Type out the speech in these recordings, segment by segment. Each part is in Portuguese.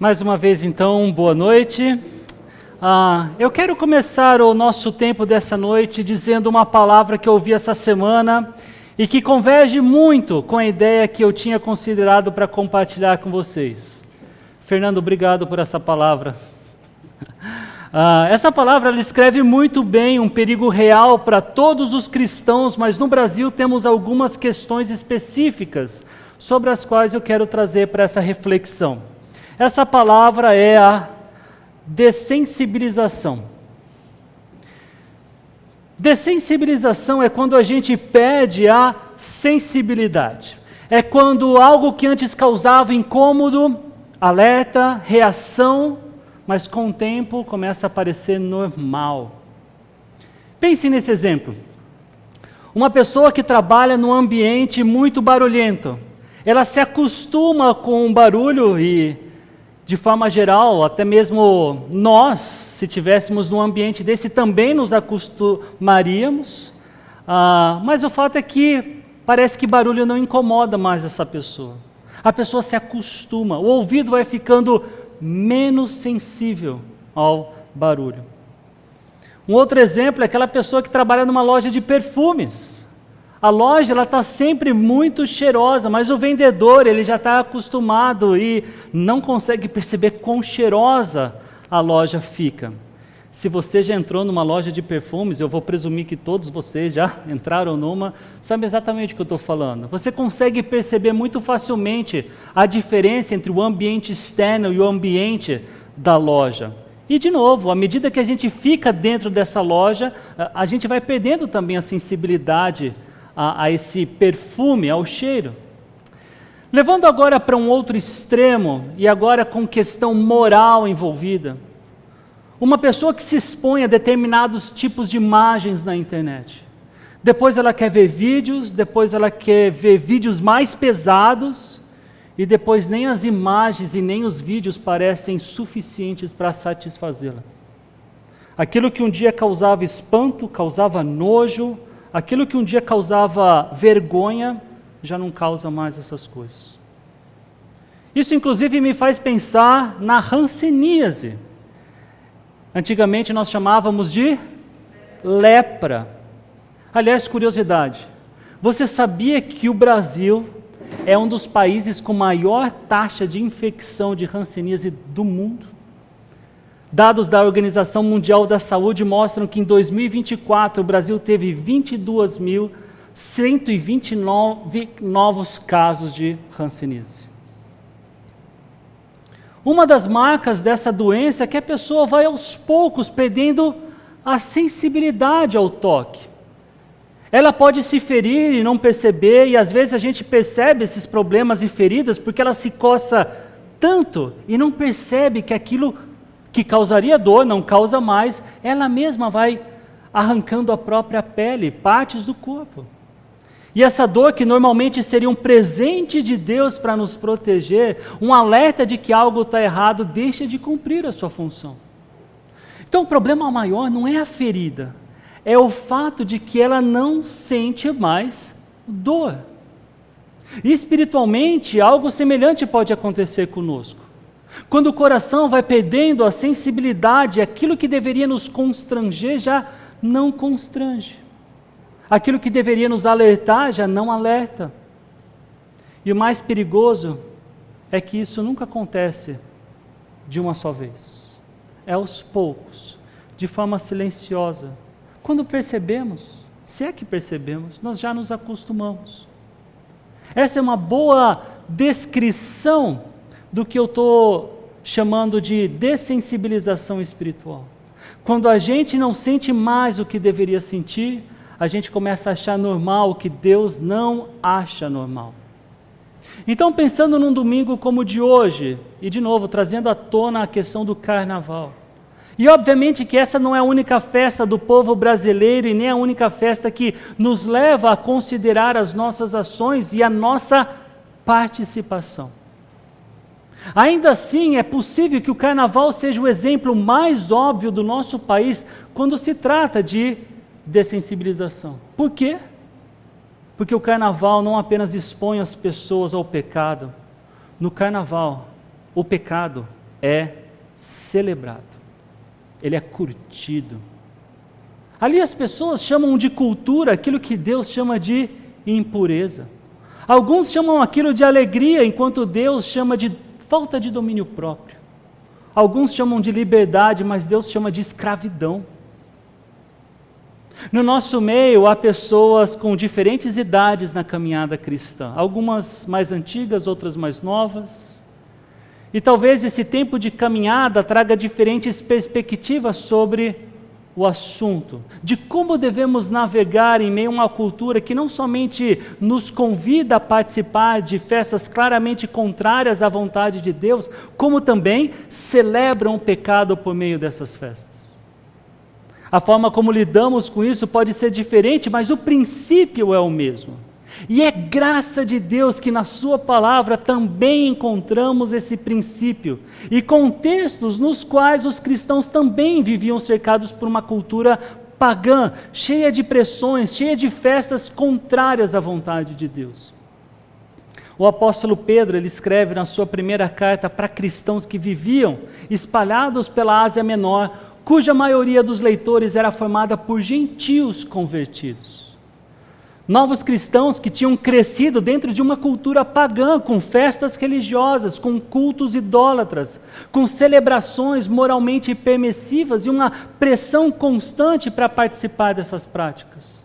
Mais uma vez, então, boa noite. Eu quero começar o nosso tempo dessa noite dizendo uma palavra que eu ouvi essa semana e que converge muito com a ideia que eu tinha considerado para compartilhar com vocês. Fernando, obrigado por essa palavra. Essa palavra ela escreve muito bem um perigo real para todos os cristãos, mas no Brasil temos algumas questões específicas sobre as quais eu quero trazer para essa reflexão. Essa palavra é a dessensibilização. Dessensibilização é quando a gente perde a sensibilidade. É quando algo que antes causava incômodo, alerta, reação, mas com o tempo começa a parecer normal. Pense nesse exemplo. Uma pessoa que trabalha num ambiente muito barulhento, ela se acostuma com o barulho e, de forma geral, até mesmo nós, se tivéssemos num ambiente desse, também nos acostumaríamos, mas o fato é que parece que barulho não incomoda mais essa pessoa. A pessoa se acostuma, o ouvido vai ficando menos sensível ao barulho. Um outro exemplo é aquela pessoa que trabalha numa loja de perfumes. A loja está sempre muito cheirosa, mas o vendedor ele já está acostumado e não consegue perceber quão cheirosa a loja fica. Se você já entrou numa loja de perfumes, eu vou presumir que todos vocês já entraram numa, sabe exatamente o que eu estou falando. Você consegue perceber muito facilmente a diferença entre o ambiente externo e o ambiente da loja. E, de novo, à medida que a gente fica dentro dessa loja, a gente vai perdendo também a sensibilidade a esse perfume, ao cheiro. Levando agora para um outro extremo, e agora com questão moral envolvida, uma pessoa que se expõe a determinados tipos de imagens na internet, depois ela quer ver vídeos, depois ela quer ver vídeos mais pesados, e depois nem as imagens e nem os vídeos parecem suficientes para satisfazê-la. Aquilo que um dia causava espanto, causava nojo, aquilo que um dia causava vergonha, já não causa mais essas coisas. Isso, inclusive, me faz pensar na hanseníase. Antigamente nós chamávamos de lepra. Aliás, curiosidade, você sabia que o Brasil é um dos países com maior taxa de infecção de hanseníase do mundo? Dados da Organização Mundial da Saúde mostram que em 2024 o Brasil teve 22.129 novos casos de hanseníase. Uma das marcas dessa doença é que a pessoa vai aos poucos perdendo a sensibilidade ao toque. Ela pode se ferir e não perceber, e às vezes a gente percebe esses problemas e feridas porque ela se coça tanto e não percebe que aquilo que causaria dor, não causa mais, ela mesma vai arrancando a própria pele, partes do corpo. E essa dor que normalmente seria um presente de Deus para nos proteger, um alerta de que algo está errado, deixa de cumprir a sua função. Então o problema maior não é a ferida, é o fato de que ela não sente mais dor. E espiritualmente, algo semelhante pode acontecer conosco. Quando o coração vai perdendo a sensibilidade, aquilo que deveria nos constranger já não constrange. Aquilo que deveria nos alertar já não alerta. E o mais perigoso é que isso nunca acontece de uma só vez. É aos poucos, de forma silenciosa. Quando percebemos, se é que percebemos, nós já nos acostumamos. Essa é uma boa descrição do que eu estou chamando de dessensibilização espiritual. Quando a gente não sente mais o que deveria sentir, a gente começa a achar normal o que Deus não acha normal. Então, pensando num domingo como o de hoje, e de novo, trazendo à tona a questão do carnaval, e obviamente que essa não é a única festa do povo brasileiro e nem a única festa que nos leva a considerar as nossas ações e a nossa participação. Ainda assim, é possível que o carnaval seja o exemplo mais óbvio do nosso país quando se trata de dessensibilização. Por quê? Porque o carnaval não apenas expõe as pessoas ao pecado. No carnaval, o pecado é celebrado, ele é curtido. Ali as pessoas chamam de cultura aquilo que Deus chama de impureza. Alguns chamam aquilo de alegria, enquanto Deus chama de falta de domínio próprio. Alguns chamam de liberdade, mas Deus chama de escravidão. No nosso meio há pessoas com diferentes idades na caminhada cristã, algumas mais antigas, outras mais novas. E talvez esse tempo de caminhada traga diferentes perspectivas sobre o assunto, de como devemos navegar em meio a uma cultura que não somente nos convida a participar de festas claramente contrárias à vontade de Deus, como também celebram o pecado por meio dessas festas. A forma como lidamos com isso pode ser diferente, mas o princípio é o mesmo. E é graça de Deus que na sua palavra também encontramos esse princípio, e contextos nos quais os cristãos também viviam cercados por uma cultura pagã, cheia de pressões, cheia de festas contrárias à vontade de Deus. O apóstolo Pedro, ele escreve na sua primeira carta para cristãos que viviam espalhados pela Ásia Menor, cuja maioria dos leitores era formada por gentios convertidos. Novos cristãos que tinham crescido dentro de uma cultura pagã, com festas religiosas, com cultos idólatras, com celebrações moralmente permissivas e uma pressão constante para participar dessas práticas.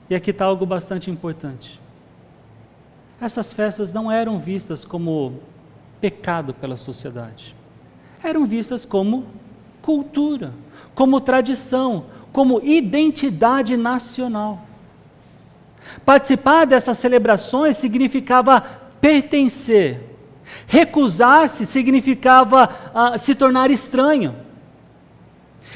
E aqui está algo bastante importante. Essas festas não eram vistas como pecado pela sociedade. Eram vistas como cultura, como tradição, como identidade nacional. Participar dessas celebrações significava pertencer. Recusar-se significava se tornar estranho.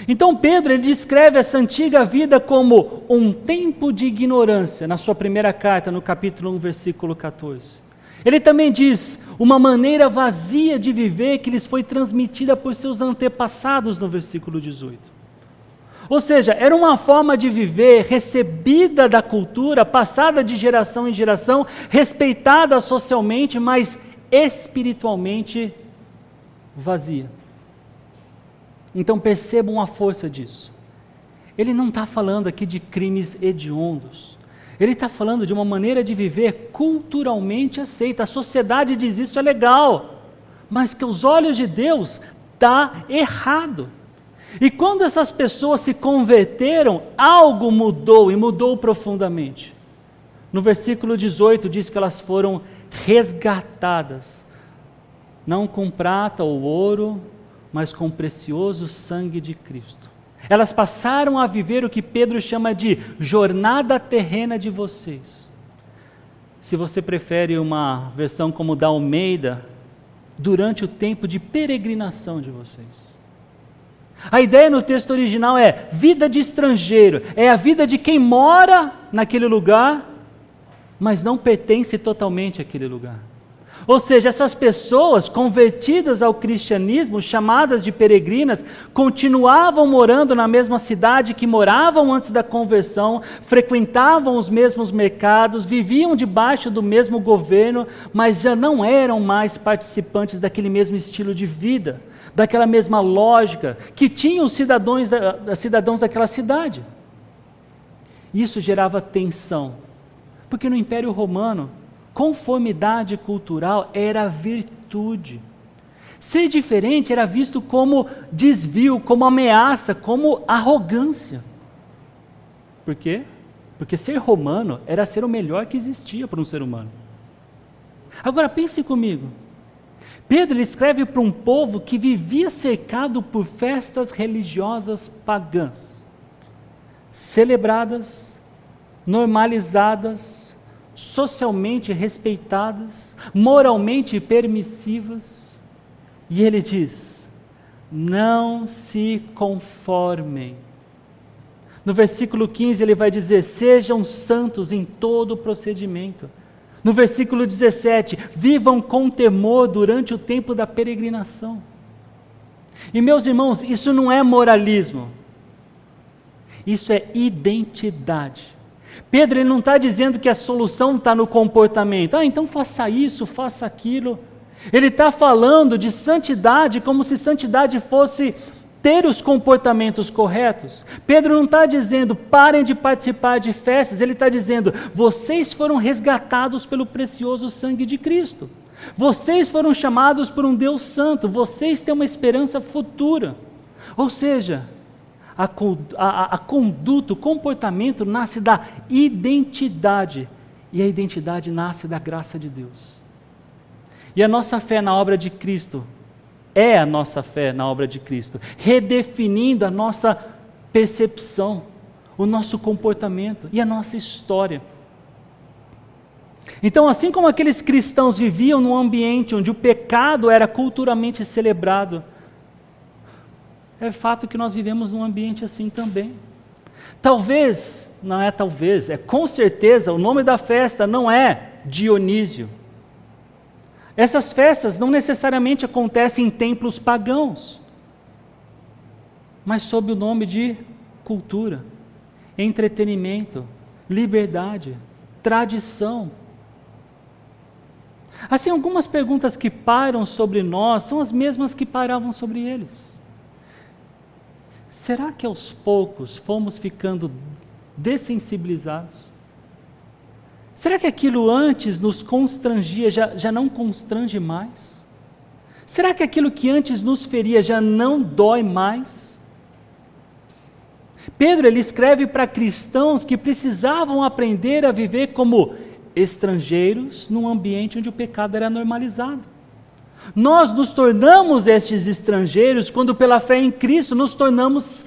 Então Pedro, ele descreve essa antiga vida como um tempo de ignorância, na sua primeira carta, no capítulo 1, versículo 14. Ele também diz, uma maneira vazia de viver que lhes foi transmitida por seus antepassados, no versículo 18. Ou seja, era uma forma de viver recebida da cultura, passada de geração em geração, respeitada socialmente, mas espiritualmente vazia. Então percebam a força disso. Ele não está falando aqui de crimes hediondos. Ele está falando de uma maneira de viver culturalmente aceita. A sociedade diz isso é legal, mas que aos olhos de Deus está errado. E quando essas pessoas se converteram, algo mudou, e mudou profundamente. No versículo 18 diz que elas foram resgatadas, não com prata ou ouro, mas com o precioso sangue de Cristo. Elas passaram a viver o que Pedro chama de jornada terrena de vocês. Se você prefere uma versão como da Almeida, durante o tempo de peregrinação de vocês. A ideia no texto original é vida de estrangeiro, é a vida de quem mora naquele lugar, mas não pertence totalmente àquele lugar. Ou seja, essas pessoas convertidas ao cristianismo, chamadas de peregrinas, continuavam morando na mesma cidade que moravam antes da conversão, frequentavam os mesmos mercados, viviam debaixo do mesmo governo, mas já não eram mais participantes daquele mesmo estilo de vida, daquela mesma lógica que tinham os cidadãos daquela cidade. Isso gerava tensão, porque no Império Romano, conformidade cultural era virtude. Ser diferente era visto como desvio, como ameaça, como arrogância. Por quê? Porque ser romano era ser o melhor que existia para um ser humano. Agora pense comigo. Pedro ele escreve para um povo que vivia cercado por festas religiosas pagãs, celebradas, normalizadas, socialmente respeitadas, moralmente permissivas. E ele diz, não se conformem. No versículo 15 ele vai dizer, sejam santos em todo o procedimento. No versículo 17, vivam com temor durante o tempo da peregrinação. E meus irmãos, isso não é moralismo, isso é identidade. Pedro ele não está dizendo que a solução está no comportamento, então faça isso, faça aquilo. Ele está falando de santidade como se santidade fosse ter os comportamentos corretos. Pedro não está dizendo, parem de participar de festas, ele está dizendo, vocês foram resgatados pelo precioso sangue de Cristo. Vocês foram chamados por um Deus santo, vocês têm uma esperança futura. Ou seja, a conduta, o comportamento nasce da identidade, e a identidade nasce da graça de Deus. E a nossa fé na obra de Cristo é a nossa fé na obra de Cristo, redefinindo a nossa percepção, o nosso comportamento e a nossa história. Então, assim como aqueles cristãos viviam num ambiente onde o pecado era culturalmente celebrado, é fato que nós vivemos num ambiente assim também. Talvez, não é talvez, é com certeza, o nome da festa não é Dionísio. Essas festas não necessariamente acontecem em templos pagãos, mas sob o nome de cultura, entretenimento, liberdade, tradição. Assim, algumas perguntas que pairam sobre nós são as mesmas que pairavam sobre eles. Será que aos poucos fomos ficando dessensibilizados? Será que aquilo antes nos constrangia já não constrange mais? Será que aquilo que antes nos feria já não dói mais? Pedro, ele escreve para cristãos que precisavam aprender a viver como estrangeiros num ambiente onde o pecado era normalizado. Nós nos tornamos estes estrangeiros quando pela fé em Cristo nos tornamos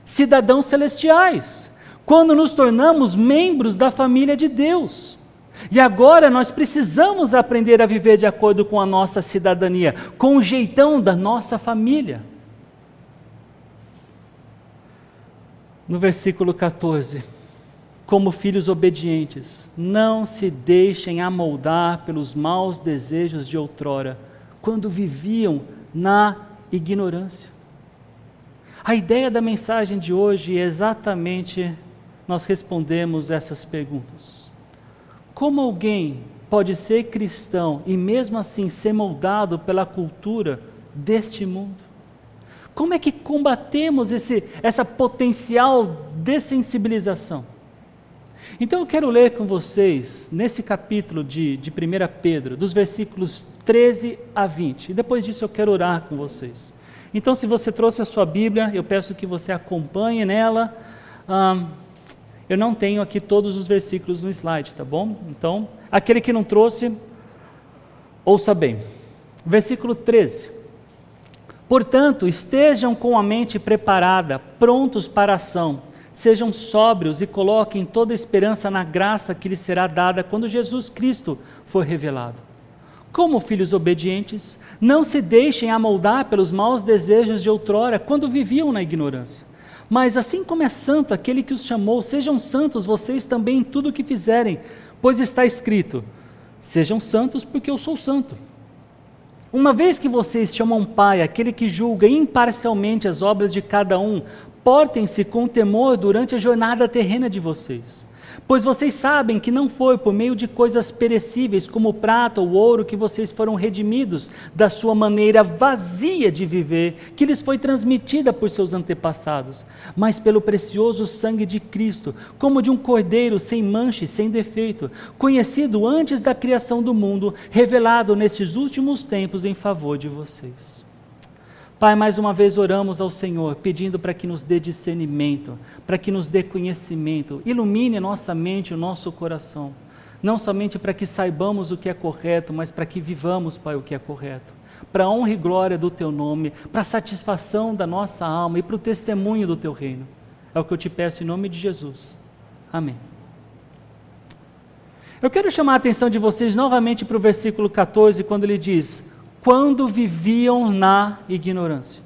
cidadãos celestiais, quando nos tornamos membros da família de Deus. E agora nós precisamos aprender a viver de acordo com a nossa cidadania, com o jeitão da nossa família. No versículo 14, como filhos obedientes, não se deixem amoldar pelos maus desejos de outrora, quando viviam na ignorância. A ideia da mensagem de hoje é exatamente nós respondemos essas perguntas. Como alguém pode ser cristão e mesmo assim ser moldado pela cultura deste mundo? Como é que combatemos essa potencial dessensibilização? Então eu quero ler com vocês, nesse capítulo de 1 Pedro, dos versículos 13 a 20, e depois disso eu quero orar com vocês. Então se você trouxe a sua Bíblia, eu peço que você acompanhe nela. Eu não tenho aqui todos os versículos no slide, tá bom? Então, aquele que não trouxe, ouça bem. Versículo 13. Portanto, estejam com a mente preparada, prontos para a ação, sejam sóbrios e coloquem toda a esperança na graça que lhes será dada quando Jesus Cristo for revelado. Como filhos obedientes, não se deixem amoldar pelos maus desejos de outrora, quando viviam na ignorância. Mas assim como é santo aquele que os chamou, sejam santos vocês também em tudo o que fizerem, pois está escrito, sejam santos porque eu sou santo. Uma vez que vocês chamam Pai, aquele que julga imparcialmente as obras de cada um, portem-se com temor durante a jornada terrena de vocês. Pois vocês sabem que não foi por meio de coisas perecíveis como prata ou ouro que vocês foram redimidos da sua maneira vazia de viver, que lhes foi transmitida por seus antepassados, mas pelo precioso sangue de Cristo, como de um cordeiro sem mancha e sem defeito, conhecido antes da criação do mundo, revelado nesses últimos tempos em favor de vocês. Pai, mais uma vez oramos ao Senhor, pedindo para que nos dê discernimento, para que nos dê conhecimento, ilumine a nossa mente, o nosso coração, não somente para que saibamos o que é correto, mas para que vivamos, Pai, o que é correto, para a honra e glória do Teu nome, para a satisfação da nossa alma e para o testemunho do Teu reino. É o que eu te peço em nome de Jesus. Amém. Eu quero chamar a atenção de vocês novamente para o versículo 14, quando ele diz, quando viviam na ignorância.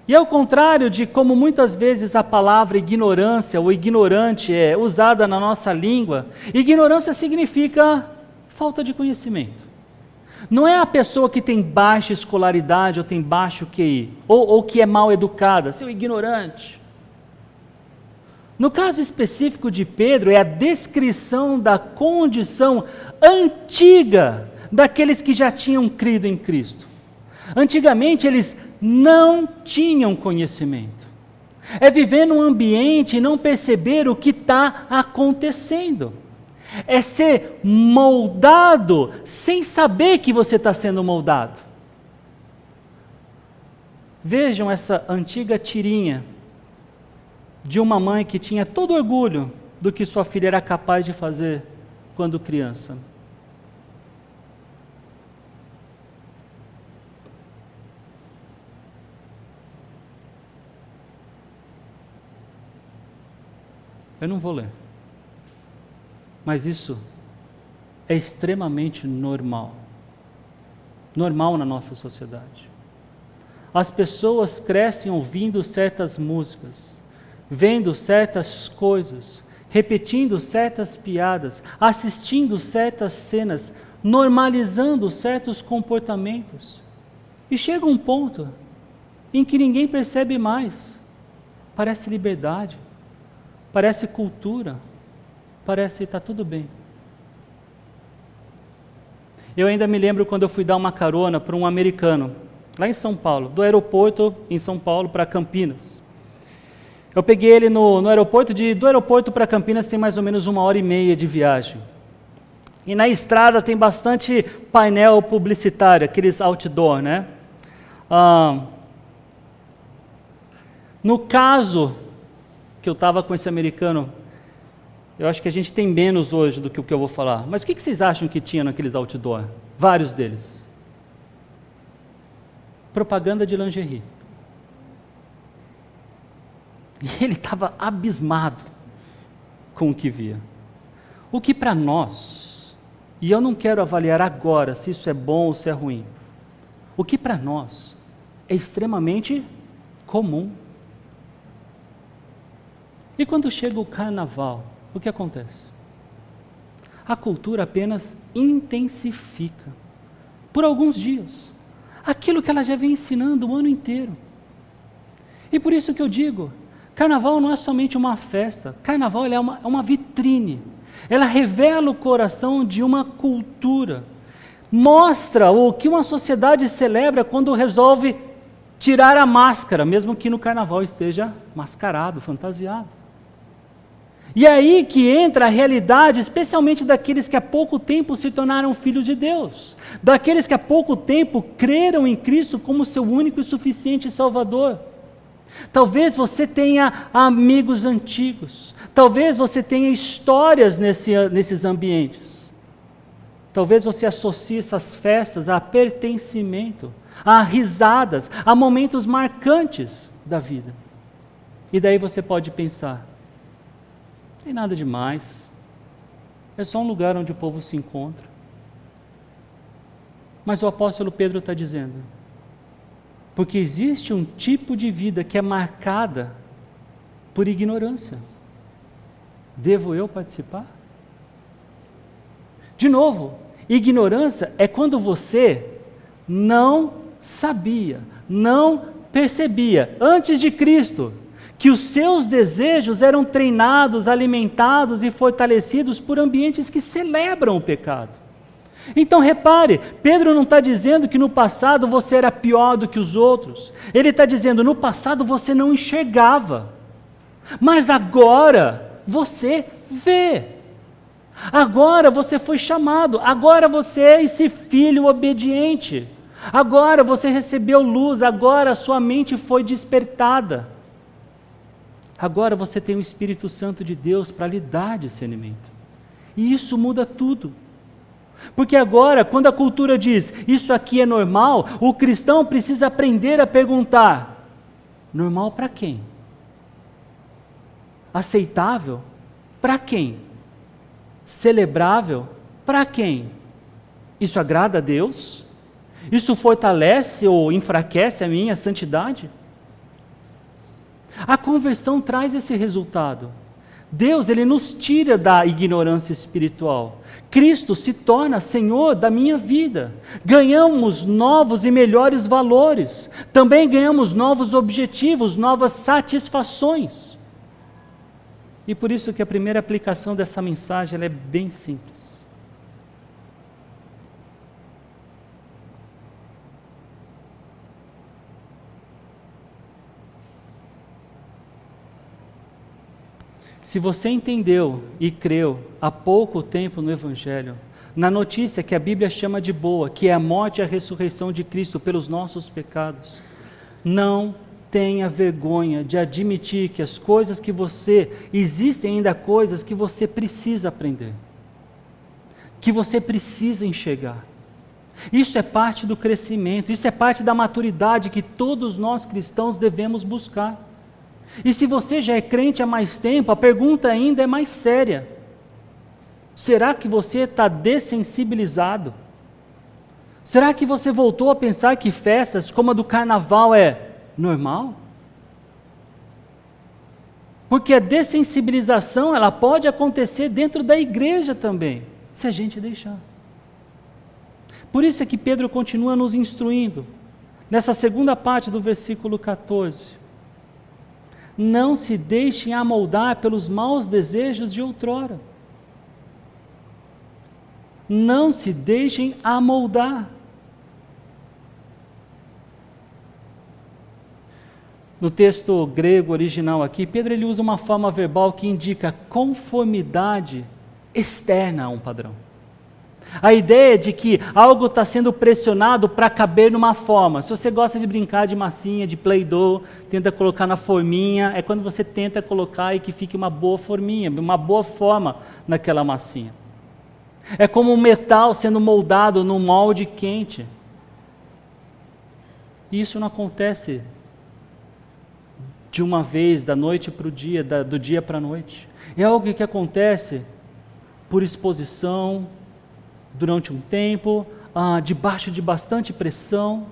E ao contrário de como muitas vezes a palavra ignorância ou ignorante é usada na nossa língua, ignorância significa falta de conhecimento. Não é a pessoa que tem baixa escolaridade ou tem baixo QI, ou que é mal educada, seu ignorante. No caso específico de Pedro, é a descrição da condição antiga daqueles que já tinham crido em Cristo. Antigamente eles não tinham conhecimento. É viver num ambiente e não perceber o que está acontecendo. É ser moldado sem saber que você está sendo moldado. Vejam essa antiga tirinha de uma mãe que tinha todo orgulho do que sua filha era capaz de fazer quando criança. Eu não vou ler. Mas isso é extremamente normal. Normal na nossa sociedade. As pessoas crescem ouvindo certas músicas, vendo certas coisas, repetindo certas piadas, assistindo certas cenas, normalizando certos comportamentos. E chega um ponto em que ninguém percebe mais. Parece liberdade, parece cultura, parece está tudo bem. Eu ainda me lembro quando eu fui dar uma carona para um americano, lá em São Paulo, do aeroporto em São Paulo para Campinas. Eu peguei ele no aeroporto, do aeroporto para Campinas tem mais ou menos 1h30 de viagem. E na estrada tem bastante painel publicitário, aqueles outdoor, né? No caso que eu estava com esse americano, eu acho que a gente tem menos hoje do que o que eu vou falar. Mas o que vocês acham que tinha naqueles outdoor? Vários deles. Propaganda de lingerie. E ele estava abismado com o que via. O que para nós, e eu não quero avaliar agora se isso é bom ou se é ruim, o que para nós é extremamente comum. E quando chega o carnaval, o que acontece? A cultura apenas intensifica, por alguns dias, aquilo que ela já vem ensinando o ano inteiro. E por isso que eu digo, carnaval não é somente uma festa, carnaval é uma vitrine, ela revela o coração de uma cultura, mostra o que uma sociedade celebra quando resolve tirar a máscara, mesmo que no carnaval esteja mascarado, fantasiado. E é aí que entra a realidade, especialmente daqueles que há pouco tempo se tornaram filhos de Deus, daqueles que há pouco tempo creram em Cristo como seu único e suficiente Salvador. Talvez você tenha amigos antigos, talvez você tenha histórias nesses ambientes. Talvez você associe essas festas a pertencimento, a risadas, a momentos marcantes da vida. E daí você pode pensar, não tem nada demais, é só um lugar onde o povo se encontra. Mas o apóstolo Pedro está dizendo, porque existe um tipo de vida que é marcada por ignorância. Devo eu participar? De novo, ignorância é quando você não sabia, não percebia, antes de Cristo, que os seus desejos eram treinados, alimentados e fortalecidos por ambientes que celebram o pecado. Então repare, Pedro não está dizendo que no passado você era pior do que os outros. Ele está dizendo, no passado você não enxergava, mas agora você vê. Agora você foi chamado, agora você é esse filho obediente. Agora você recebeu luz, agora a sua mente foi despertada. Agora você tem o Espírito Santo de Deus para lhe dar discernimento. E isso muda tudo. Porque agora, quando a cultura diz, isso aqui é normal, o cristão precisa aprender a perguntar, normal para quem? Aceitável? Para quem? Celebrável? Para quem? Isso agrada a Deus? Isso fortalece ou enfraquece a minha santidade? A conversão traz esse resultado. Deus, Ele nos tira da ignorância espiritual. Cristo se torna Senhor da minha vida. Ganhamos novos e melhores valores. Também ganhamos novos objetivos, novas satisfações. E por isso que a primeira aplicação dessa mensagem ela é bem simples. Se você entendeu e creu há pouco tempo no Evangelho, na notícia que a Bíblia chama de boa, que é a morte e a ressurreição de Cristo pelos nossos pecados, não tenha vergonha de admitir que as coisas que existem ainda coisas que você precisa aprender, que você precisa enxergar. Isso é parte do crescimento, isso é parte da maturidade que todos nós cristãos devemos buscar. E se você já é crente há mais tempo, a pergunta ainda é mais séria. Será que você está dessensibilizado? Será que você voltou a pensar que festas como a do carnaval é normal? Porque a dessensibilização, ela pode acontecer dentro da igreja também, se a gente deixar. Por isso é que Pedro continua nos instruindo, nessa segunda parte do versículo 14. Não se deixem amoldar pelos maus desejos de outrora. Não se deixem amoldar. No texto grego original aqui, Pedro ele usa uma forma verbal que indica conformidade externa a um padrão. A ideia de que algo está sendo pressionado para caber numa forma. Se você gosta de brincar de massinha, de Play-Doh, tenta colocar na forminha, é quando você tenta colocar e que fique uma boa forminha, uma boa forma naquela massinha. É como um metal sendo moldado num molde quente. E isso não acontece de uma vez, da noite para o dia, do dia para a noite. É algo que acontece por exposição, durante um tempo, debaixo de bastante pressão.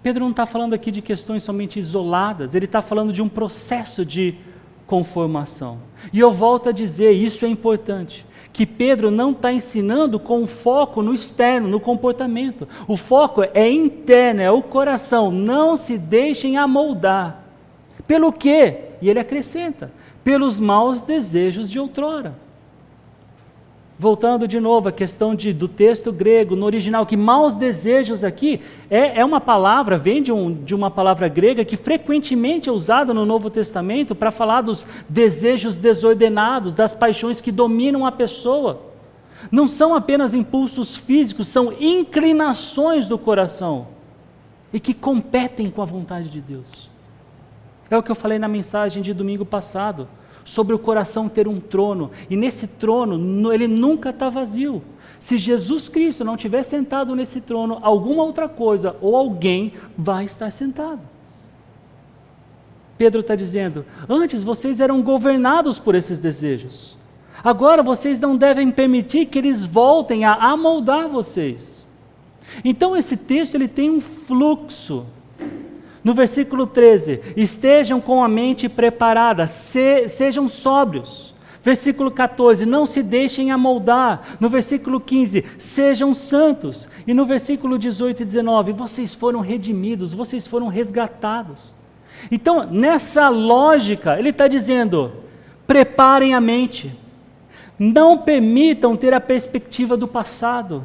Pedro não está falando aqui de questões somente isoladas, ele está falando de um processo de conformação. E eu volto a dizer, isso é importante, que Pedro não está ensinando com foco no externo, no comportamento. O foco é interno, é o coração. Não se deixem amoldar. Pelo quê? E ele acrescenta, pelos maus desejos de outrora. Voltando de novo à questão do texto grego, no original, que maus desejos aqui é uma palavra, vem de uma palavra grega que frequentemente é usada no Novo Testamento para falar dos desejos desordenados, das paixões que dominam a pessoa. Não são apenas impulsos físicos, são inclinações do coração e que competem com a vontade de Deus. É o que eu falei na mensagem de domingo passado, sobre o coração ter um trono, e nesse trono, ele nunca está vazio. Se Jesus Cristo não estiver sentado nesse trono, alguma outra coisa ou alguém vai estar sentado. Pedro está dizendo, antes vocês eram governados por esses desejos, agora vocês não devem permitir que eles voltem a amoldar vocês. Então esse texto ele tem um fluxo. No versículo 13, estejam com a mente preparada, sejam sóbrios. Versículo 14, não se deixem amoldar. No versículo 15, sejam santos. E no versículo 18 e 19, vocês foram redimidos, vocês foram resgatados. Então, nessa lógica, ele está dizendo, preparem a mente. Não permitam ter a perspectiva do passado.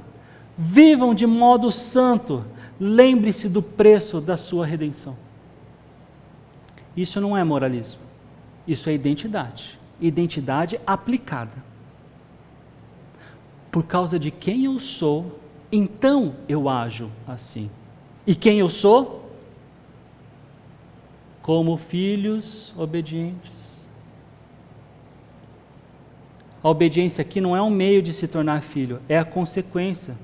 Vivam de modo santo. Lembre-se do preço da sua redenção. Isso não é moralismo, isso é identidade. Identidade aplicada. Por causa de quem eu sou, então eu ajo assim. E quem eu sou? Como filhos obedientes. A obediência aqui não é um meio de se tornar filho, é a consequência.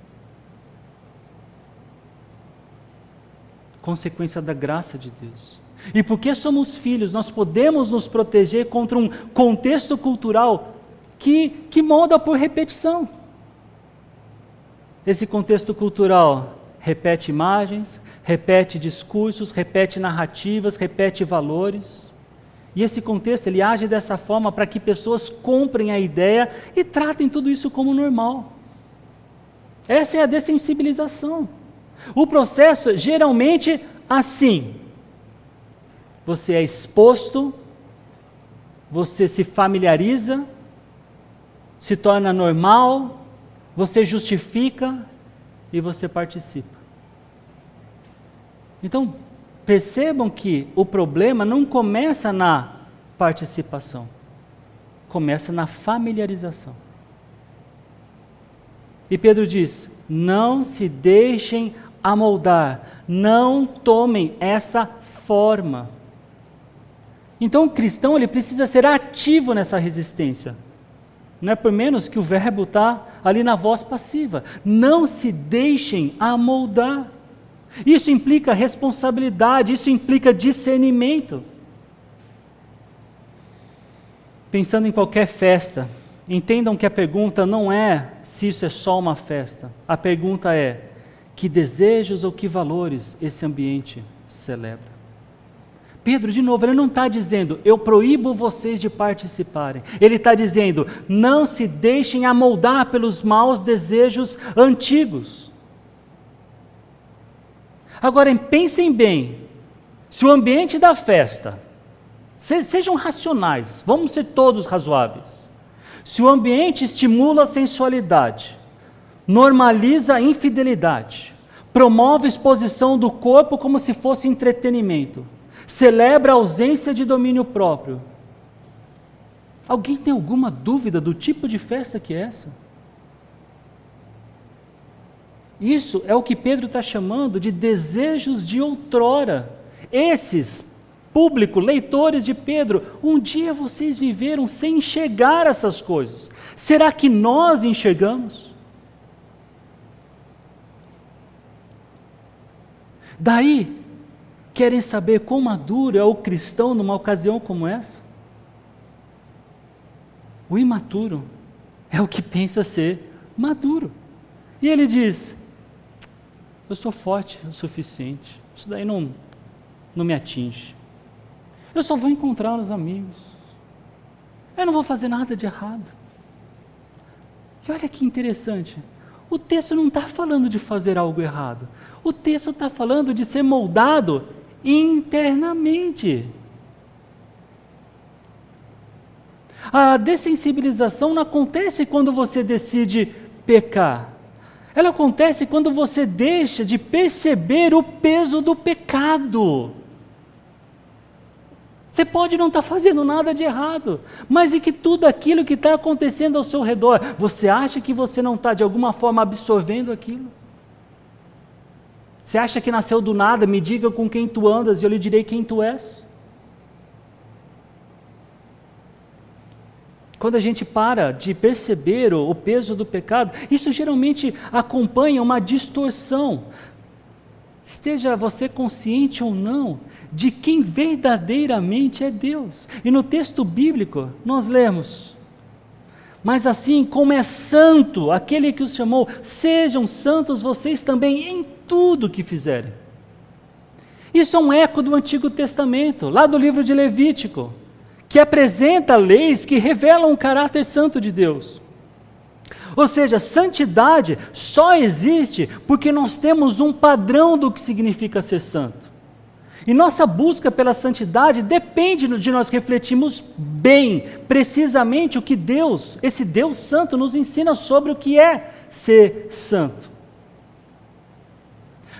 Consequência da graça de Deus. E porque somos filhos, nós podemos nos proteger contra um contexto cultural que molda por repetição. Esse contexto cultural repete imagens, repete discursos, repete narrativas, repete valores. E esse contexto, ele age dessa forma para que pessoas comprem a ideia e tratem tudo isso como normal. Essa é a dessensibilização. O processo, geralmente, assim. Você é exposto, você se familiariza, se torna normal, você justifica e você participa. Então, percebam que o problema não começa na participação. começa na familiarização. E Pedro diz: não se deixem amoldar, não tomem essa forma. Então o cristão ele precisa ser ativo nessa resistência. Não é por menos que o verbo está ali na voz passiva. Não se deixem amoldar. Isso implica responsabilidade, isso implica discernimento. Pensando em qualquer festa, entendam que a pergunta não é se isso é só uma festa. A pergunta é: que desejos ou que valores esse ambiente celebra? Pedro, de novo, ele não está dizendo, eu proíbo vocês de participarem. Ele está dizendo, não se deixem amoldar pelos maus desejos antigos. Agora, pensem bem, se o ambiente da festa, sejam racionais, vamos ser todos razoáveis. Se o ambiente estimula a sensualidade, normaliza a infidelidade, promove a exposição do corpo como se fosse entretenimento, celebra a ausência de domínio próprio. Alguém tem alguma dúvida do tipo de festa que é essa? Isso é o que Pedro está chamando de desejos de outrora. Esses, público, leitores de Pedro, um dia vocês viveram sem enxergar essas coisas. Será que nós enxergamos? Daí, querem saber quão maduro é o cristão numa ocasião como essa? O imaturo é o que pensa ser maduro. E ele diz, eu sou forte o suficiente, isso daí não me atinge. Eu só vou encontrar os amigos. Eu não vou fazer nada de errado. E olha que interessante, o texto não está falando de fazer algo errado. O texto está falando de ser moldado internamente. A dessensibilização não acontece quando você decide pecar. Ela acontece quando você deixa de perceber o peso do pecado. Você pode não estar fazendo nada de errado, mas e que tudo aquilo que está acontecendo ao seu redor, você acha que você não está de alguma forma absorvendo aquilo? Você acha que nasceu do nada? Me diga com quem tu andas e eu lhe direi quem tu és. Quando a gente para de perceber o peso do pecado, isso geralmente acompanha uma distorção. Esteja você consciente ou não de quem verdadeiramente é Deus. E no texto bíblico nós lemos, mas assim como é santo aquele que os chamou, sejam santos vocês também em tudo que fizerem. Isso é um eco do Antigo Testamento, lá do livro de Levítico, que apresenta leis que revelam o caráter santo de Deus. Ou seja, santidade só existe porque nós temos um padrão do que significa ser santo. E nossa busca pela santidade depende de nós refletirmos bem, precisamente o que Deus, esse Deus santo, nos ensina sobre o que é ser santo.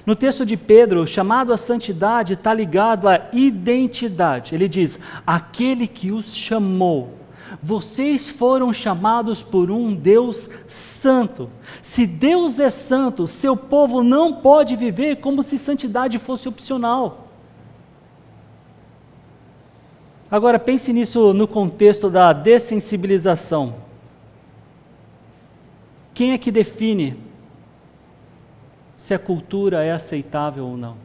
No texto de Pedro, o chamado à santidade está ligado à identidade. Ele diz, aquele que os chamou. Vocês foram chamados por um Deus santo. Se Deus é santo, seu povo não pode viver como se santidade fosse opcional. Agora pense nisso no contexto da dessensibilização. Quem é que define se a cultura é aceitável ou não?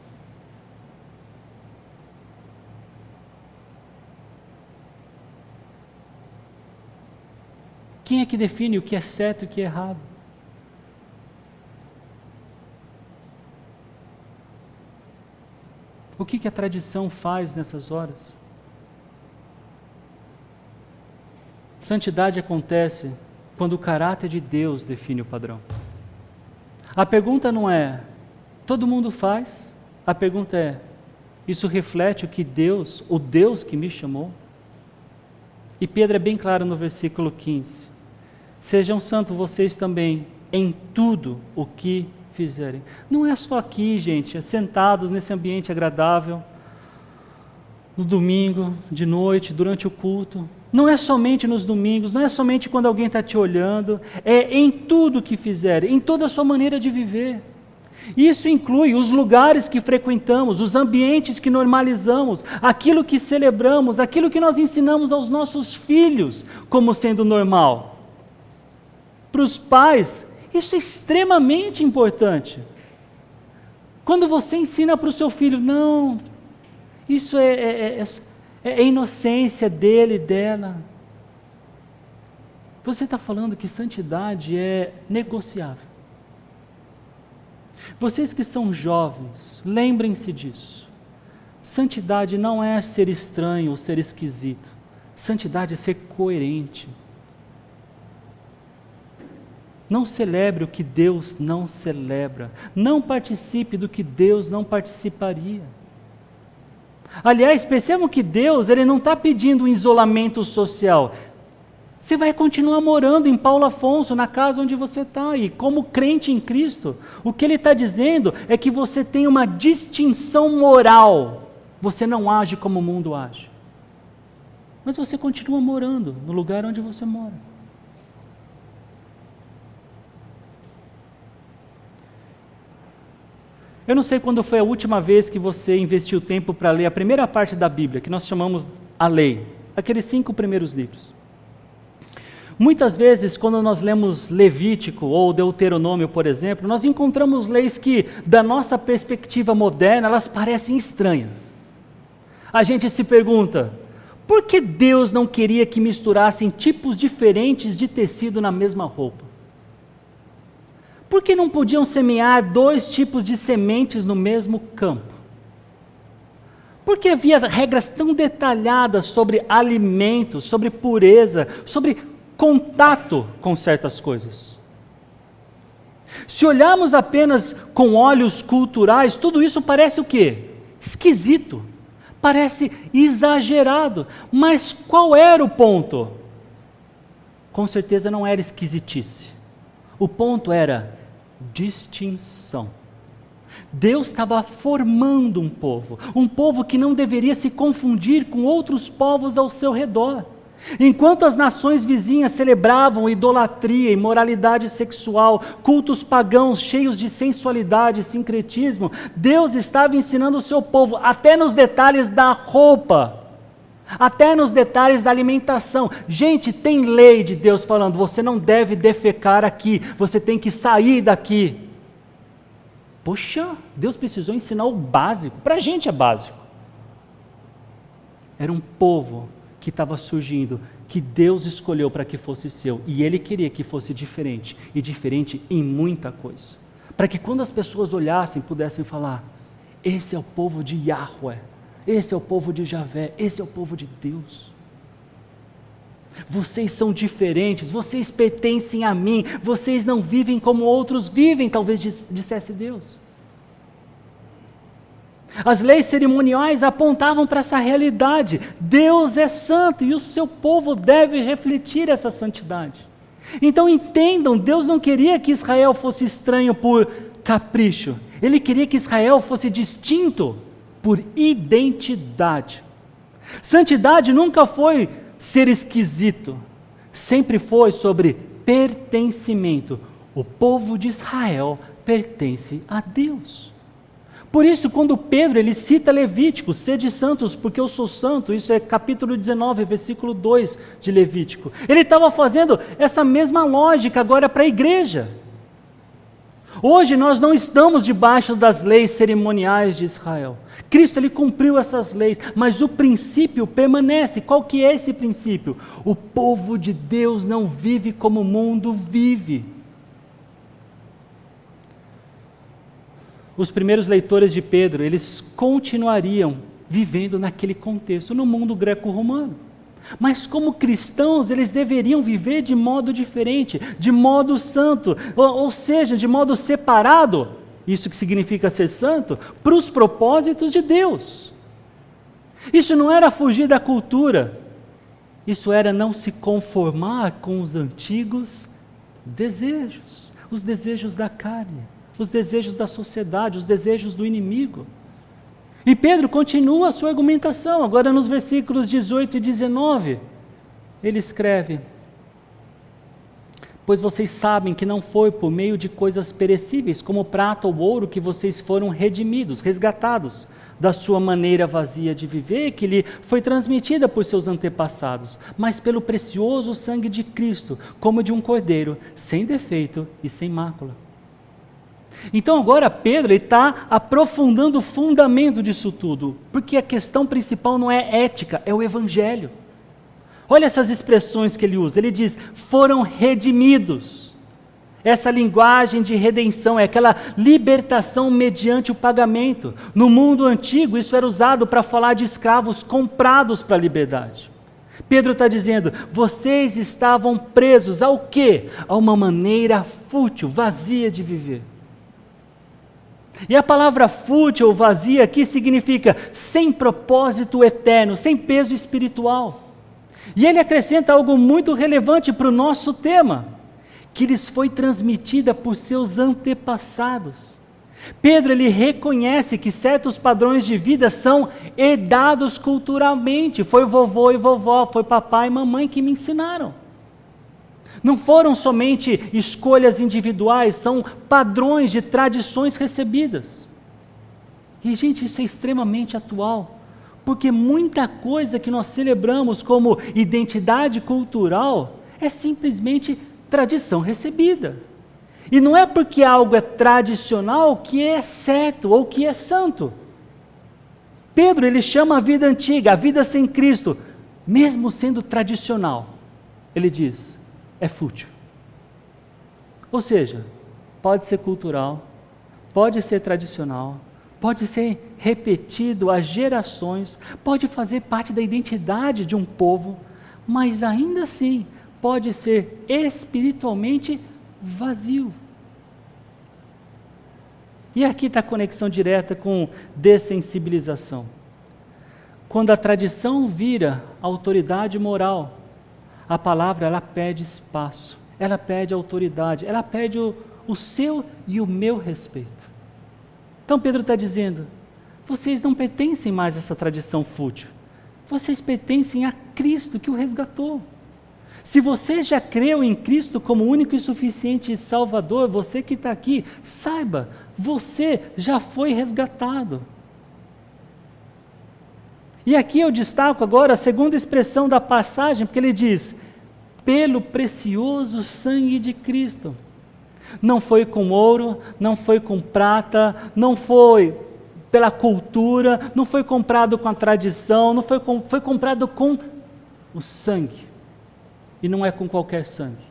Quem é que define o que é certo e o que é errado? O que a tradição faz nessas horas? Santidade acontece quando o caráter de Deus define o padrão. A pergunta não é, todo mundo faz? A pergunta é, isso reflete o que Deus, o Deus que me chamou? E Pedro é bem claro no versículo 15. Sejam santos vocês também em tudo o que fizerem. Não é só aqui, gente, sentados nesse ambiente agradável, no domingo, de noite, durante o culto. Não é somente nos domingos, não é somente quando alguém está te olhando, é em tudo que fizer, em toda a sua maneira de viver. Isso inclui os lugares que frequentamos, os ambientes que normalizamos, aquilo que celebramos, aquilo que nós ensinamos aos nossos filhos como sendo normal. Para os pais, isso é extremamente importante. Quando você ensina para o seu filho, não, isso é inocência dele e dela. Você está falando que santidade é negociável. Vocês que são jovens, lembrem-se disso. Santidade não é ser estranho ou ser esquisito. Santidade é ser coerente. Não celebre o que Deus não celebra. Não participe do que Deus não participaria. Aliás, percebam que Deus ele não está pedindo um isolamento social. Você vai continuar morando em Paulo Afonso, na casa onde você está. E como crente em Cristo, o que Ele está dizendo é que você tem uma distinção moral. Você não age como o mundo age. Mas você continua morando no lugar onde você mora. Eu não sei quando foi a última vez que você investiu tempo para ler a primeira parte da Bíblia, que nós chamamos a lei, aqueles 5 primeiros livros. Muitas vezes, quando nós lemos Levítico ou Deuteronômio, por exemplo, nós encontramos leis que, da nossa perspectiva moderna, elas parecem estranhas. A gente se pergunta, por que Deus não queria que misturassem tipos diferentes de tecido na mesma roupa? Por que não podiam semear 2 tipos de sementes no mesmo campo? Por que havia regras tão detalhadas sobre alimentos, sobre pureza, sobre contato com certas coisas? Se olharmos apenas com olhos culturais, tudo isso parece o quê? Esquisito, parece exagerado. Mas qual era o ponto? Com certeza não era esquisitice. O ponto era distinção. Deus estava formando um povo que não deveria se confundir com outros povos ao seu redor. Enquanto as nações vizinhas celebravam idolatria, imoralidade sexual, cultos pagãos cheios de sensualidade e sincretismo, Deus estava ensinando o seu povo, até nos detalhes da roupa, até nos detalhes da alimentação. Gente, tem lei de Deus falando, você não deve defecar aqui, você tem que sair daqui. Poxa, Deus precisou ensinar o básico, para a gente é básico. Era um povo que estava surgindo, que Deus escolheu para que fosse seu, e Ele queria que fosse diferente, e diferente em muita coisa, para que quando as pessoas olhassem, pudessem falar, esse é o povo de Yahweh, esse é o povo de Javé, esse é o povo de Deus. Vocês são diferentes, vocês pertencem a mim, vocês não vivem como outros vivem, talvez dissesse Deus. As leis cerimoniais apontavam para essa realidade. Deus é santo e o seu povo deve refletir essa santidade. Então entendam, Deus não queria que Israel fosse estranho por capricho. Ele queria que Israel fosse distinto por identidade. Santidade nunca foi ser esquisito. Sempre foi sobre pertencimento. O povo de Israel pertence a Deus. Por isso, quando Pedro ele cita Levítico, sede santos porque eu sou santo, isso é capítulo 19, versículo 2 de Levítico. Ele estava fazendo essa mesma lógica agora para a igreja. Hoje nós não estamos debaixo das leis cerimoniais de Israel. Cristo ele cumpriu essas leis, mas o princípio permanece. Qual que é esse princípio? O povo de Deus não vive como o mundo vive. Os primeiros leitores de Pedro, eles continuariam vivendo naquele contexto, no mundo greco-romano. Mas como cristãos, eles deveriam viver de modo diferente, de modo santo, ou seja, de modo separado, isso que significa ser santo, para os propósitos de Deus. Isso não era fugir da cultura, isso era não se conformar com os antigos desejos, os desejos da carne, os desejos da sociedade, os desejos do inimigo. E Pedro continua a sua argumentação, agora nos versículos 18 e 19. ele escreve: pois vocês sabem que não foi por meio de coisas perecíveis, como prata ou ouro, que vocês foram redimidos, resgatados da sua maneira vazia de viver, que lhe foi transmitida por seus antepassados, mas pelo precioso sangue de Cristo, como de um cordeiro, sem defeito e sem mácula. Então agora Pedro está aprofundando o fundamento disso tudo, porque a questão principal não é ética, é o evangelho. Olha essas expressões que ele usa, ele diz, foram redimidos. Essa linguagem de redenção é aquela libertação mediante o pagamento. No mundo antigo isso era usado para falar de escravos comprados para a liberdade. Pedro está dizendo, vocês estavam presos ao quê? A uma maneira fútil, vazia de viver. E a palavra fútil ou vazia aqui significa sem propósito eterno, sem peso espiritual. E ele acrescenta algo muito relevante para o nosso tema, que lhes foi transmitida por seus antepassados. Pedro, ele reconhece que certos padrões de vida são herdados culturalmente. Foi vovô e vovó, foi papai e mamãe que me ensinaram. Não foram somente escolhas individuais, são padrões de tradições recebidas. E, gente, isso é extremamente atual, porque muita coisa que nós celebramos como identidade cultural é simplesmente tradição recebida. E não é porque algo é tradicional que é certo ou que é santo. Pedro, ele chama a vida antiga, a vida sem Cristo, mesmo sendo tradicional, ele diz, é fútil. Ou seja, pode ser cultural, pode ser tradicional, pode ser repetido há gerações, pode fazer parte da identidade de um povo, mas ainda assim pode ser espiritualmente vazio. E aqui está a conexão direta com dessensibilização. Quando a tradição vira autoridade moral, a palavra, ela perde espaço, ela perde autoridade, ela perde o seu e o meu respeito. Então Pedro está dizendo, vocês não pertencem mais a essa tradição fútil, vocês pertencem a Cristo que o resgatou. Se você já creu em Cristo como único e suficiente Salvador, você que está aqui, saiba, você já foi resgatado. E aqui eu destaco agora a segunda expressão da passagem, porque ele diz, pelo precioso sangue de Cristo. Não foi com ouro, não foi com prata, não foi pela cultura, não foi comprado com a tradição, foi comprado com o sangue. E não é com qualquer sangue.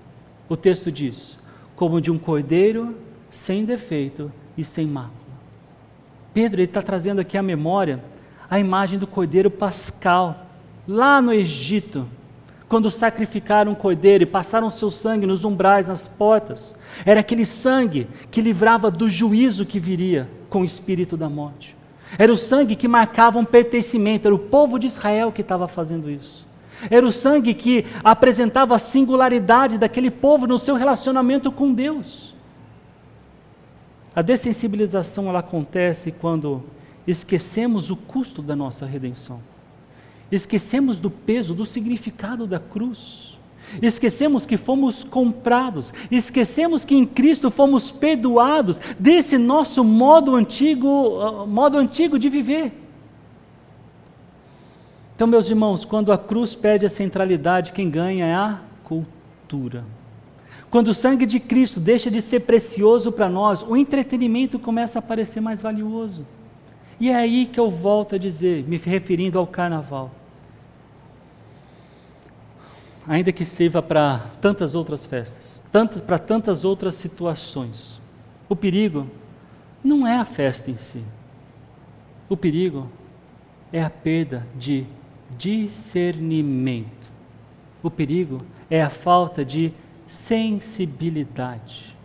O texto diz, como de um cordeiro sem defeito e sem mácula. Pedro está trazendo aqui à memória a imagem do cordeiro pascal, lá no Egito, quando sacrificaram um cordeiro e passaram seu sangue nos umbrais, nas portas. Era aquele sangue que livrava do juízo que viria com o espírito da morte. Era o sangue que marcava um pertencimento, era o povo de Israel que estava fazendo isso. Era o sangue que apresentava a singularidade daquele povo no seu relacionamento com Deus. A dessensibilização, ela acontece quando esquecemos o custo da nossa redenção. Esquecemos do peso, do significado da cruz. Esquecemos que fomos comprados. Esquecemos que em Cristo fomos perdoados desse nosso modo antigo de viver. Então, meus irmãos, quando a cruz perde a centralidade, quem ganha é a cultura. Quando o sangue de Cristo deixa de ser precioso para nós, o entretenimento começa a parecer mais valioso. E é aí que eu volto a dizer, me referindo ao carnaval. Ainda que sirva para tantas outras festas, para tantas outras situações, o perigo não é a festa em si. O perigo é a perda de discernimento. O perigo é a falta de sensibilidade.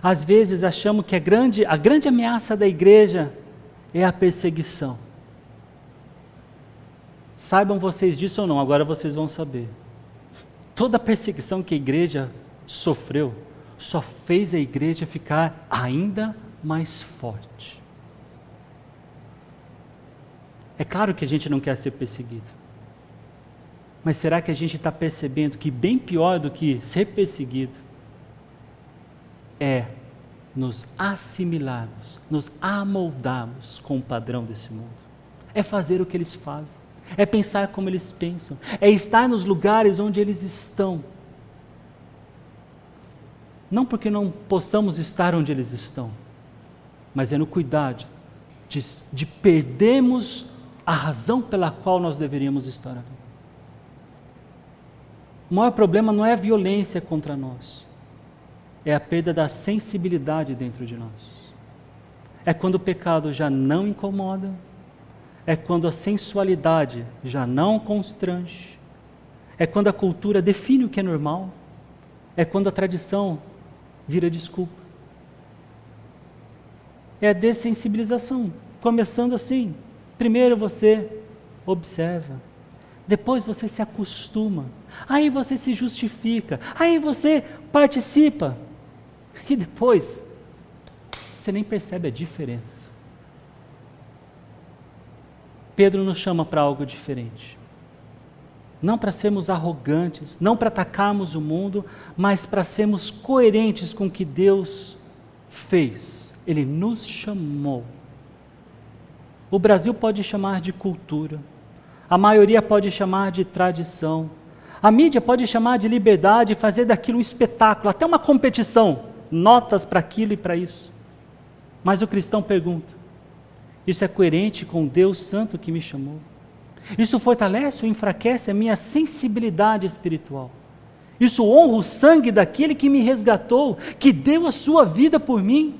Às vezes achamos que a grande ameaça da igreja é a perseguição. Saibam vocês disso ou não, agora vocês vão saber. Toda a perseguição que a igreja sofreu, só fez a igreja ficar ainda mais forte. É claro que a gente não quer ser perseguido. Mas será que a gente está percebendo que bem pior do que ser perseguido é nos assimilarmos, nos amoldarmos com o padrão desse mundo? É fazer o que eles fazem, é pensar como eles pensam, é estar nos lugares onde eles estão. Não porque não possamos estar onde eles estão, mas é no cuidado de perdermos a razão pela qual nós deveríamos estar ali. O maior problema não é a violência contra nós, é a perda da sensibilidade dentro de nós. É quando o pecado já não incomoda, é quando a sensualidade já não constrange, é quando a cultura define o que é normal, é quando a tradição vira desculpa. É a dessensibilização, começando assim. Primeiro você observa, depois você se acostuma, aí você se justifica, aí você participa, e depois você nem percebe a diferença. Pedro nos chama para algo diferente. Não para sermos arrogantes, não para atacarmos o mundo, mas para sermos coerentes com o que Deus fez. Ele nos chamou. O Brasil pode chamar de cultura, a maioria pode chamar de tradição, a mídia pode chamar de liberdade e fazer daquilo um espetáculo, até uma competição, notas para aquilo e para isso. Mas o cristão pergunta: isso é coerente com o Deus Santo que me chamou? Isso fortalece ou enfraquece a minha sensibilidade espiritual? Isso honra o sangue daquele que me resgatou, que deu a sua vida por mim?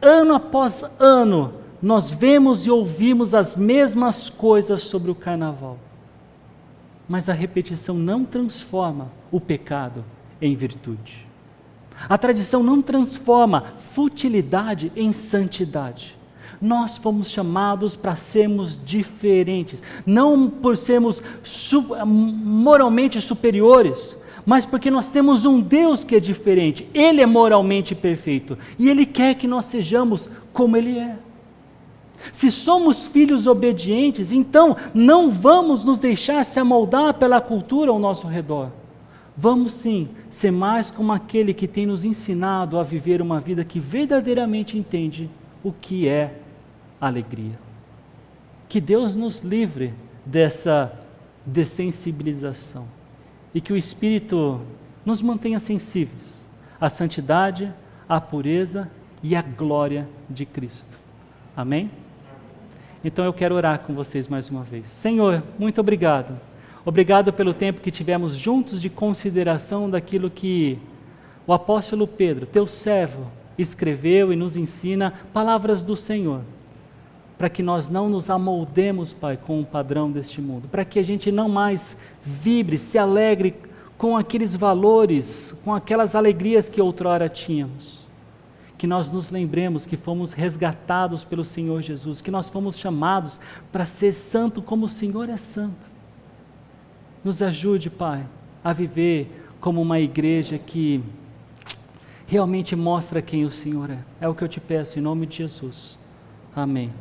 Ano após ano, nós vemos e ouvimos as mesmas coisas sobre o carnaval. Mas a repetição não transforma o pecado em virtude. A tradição não transforma futilidade em santidade. Nós fomos chamados para sermos diferentes, não por sermos moralmente superiores, mas porque nós temos um Deus que é diferente. Ele é moralmente perfeito e Ele quer que nós sejamos como Ele é. Se somos filhos obedientes, então não vamos nos deixar se amoldar pela cultura ao nosso redor. Vamos sim ser mais como aquele que tem nos ensinado a viver uma vida que verdadeiramente entende o que é alegria. Que Deus nos livre dessa dessensibilização e que o Espírito nos mantenha sensíveis à santidade, à pureza e à glória de Cristo. Amém? Então eu quero orar com vocês mais uma vez. Senhor, muito obrigado. Obrigado pelo tempo que tivemos juntos de consideração daquilo que o apóstolo Pedro, teu servo, escreveu e nos ensina, palavras do Senhor, para que nós não nos amoldemos, Pai, com o padrão deste mundo, para que a gente não mais vibre, se alegre com aqueles valores, com aquelas alegrias que outrora tínhamos. Que nós nos lembremos que fomos resgatados pelo Senhor Jesus, que nós fomos chamados para ser santo como o Senhor é santo. Nos ajude, Pai, a viver como uma igreja que realmente mostra quem o Senhor é. É o que eu te peço em nome de Jesus. Amém.